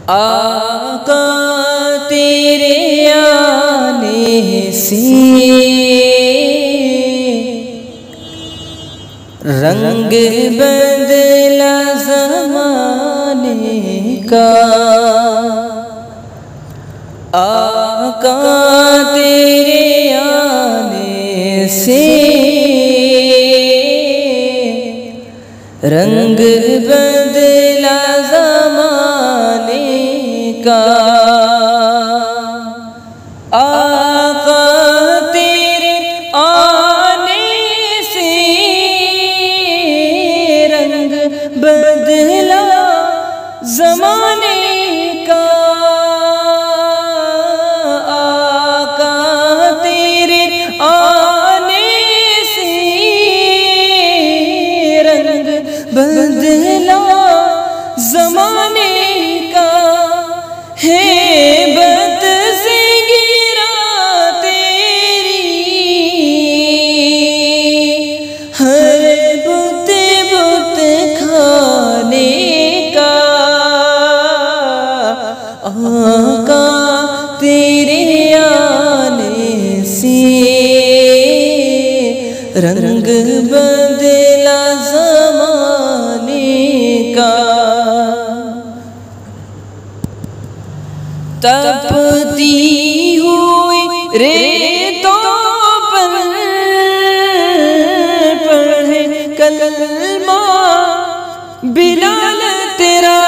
आका तेरे आने से रंग बदला ज़माने का। आका तेरे आने से रंग बदला ज़माने का। आका तेरे आने से रंग बदला ज़माने का। आका तेरे आने से रंग बदला ज़माने का। हेबत से गिरा तेरी हर बुत बुत खाने का। आका तेरे आने से रंग बदला ज़माने का। तपती हुई रेतों पर पढ़े कलमा बिलाल तेरा।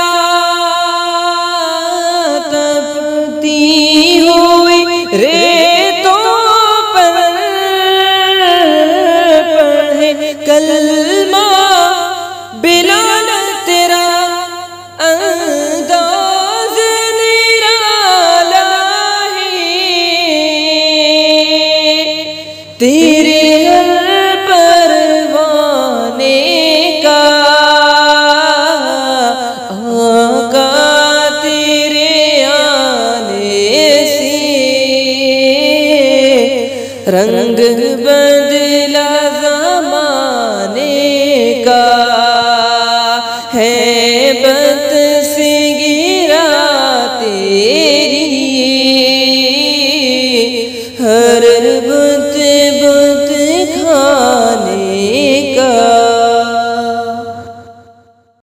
तपती हुई रेतों पर पढ़े कलमा बिलाल तेरा। अंदाज़ निराला है तेरे हर परवाने का। आका तेरे आने से रंग बदला